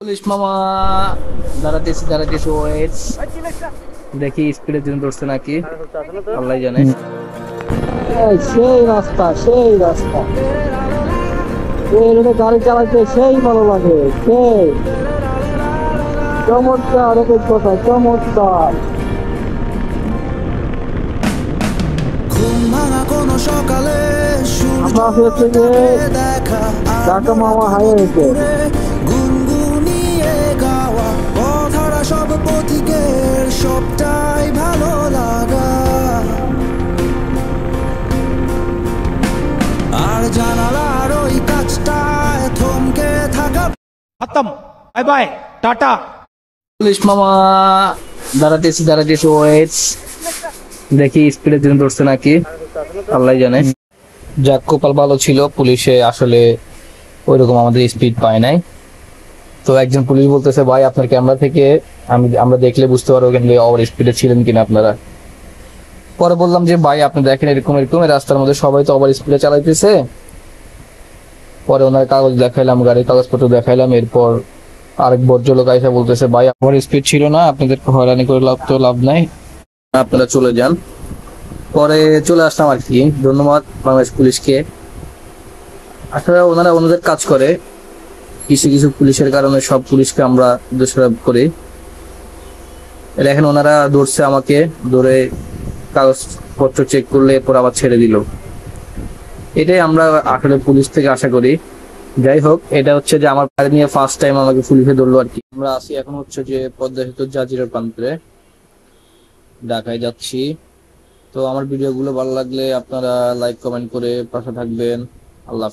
Police মামা দাঁড়াতেছি wait দেখি স্পিডের জন্য ধরছে নাকি আল্লাহ জানে। সেই রাস্তা গাড়ি চালাতে সেই ভালো লাগে, সেই চমৎকার অভিজ্ঞতা, চমৎকার। আমরা হচ্ছে যে ঢাকা মামা হাইওয়েতে গুনগুনিয়ে গাওয়া কথাটা সব পথিকের সবটাই ভালো লাগা, আর জানালার ওই কাজটায় থমকে থাকা। খতম, বাই বাই, টাটা। পুলিশ মামা দাঁড়াতেছি ওয়েট দেখি স্পিডের জন্য ধরছে নাকি আল্লাহ জানে। যাক, কপাল ভালো ছিল, পুলিশে আসলে ওইরকম আমাদের স্পিড পায় নাই। তো একজন পুলিশ বলতেছে, ভাই আপনার ক্যামেরা থেকে আমরা দেখলে বুঝতে পারবো কিন্তু ওভার স্পিডে ছিলেন কিনা আপনারা। পরে বললাম যে ভাই আপনি দেখেন এরকম রাস্তার মধ্যে সবাই তো ওভার স্পিডে চালাইতেছে। পরে ওনার কাগজ দেখাইলাম, গাড়ির কাগজপত্র দেখাইলাম। এরপর আরেক ভদ্রলোক আইসা বলতেছে, ভাই ওভার স্পিড ছিল না, আপনাদেরকে হয়রানি করে লাভ নাই, আপনারা চলে যান। পরে চলে আসলাম আর কি। ধন্যবাদ বাংলাদেশ পুলিশকে। আসলে ওনারা ওনাদের কাজ করে, কিছু পুলিশের কারণে সব পুলিশকে আমরা দোষারোপ করি। দেখেন ওনারা ধরছে, আমাকে ধরে কাগজপত্র চেক করলে এরপর আবার ছেড়ে দিল। এটাই আমরা আসলে পুলিশ থেকে আশা করি। যাই হোক, এটা হচ্ছে যে আমার গাড়ি নিয়ে ফার্স্ট টাইম আমাকে পুলিশে ধরলো আর কি। আমরা আসি এখন হচ্ছে যে পদ্মা সেতুর জাজিরা প্রান্তে, ঢাকায় যাচ্ছি। তো আমার ভিডিওগুলো ভালো লাগলে আপনারা লাইক কমেন্ট করে পাশে থাকবেন। আল্লাহ।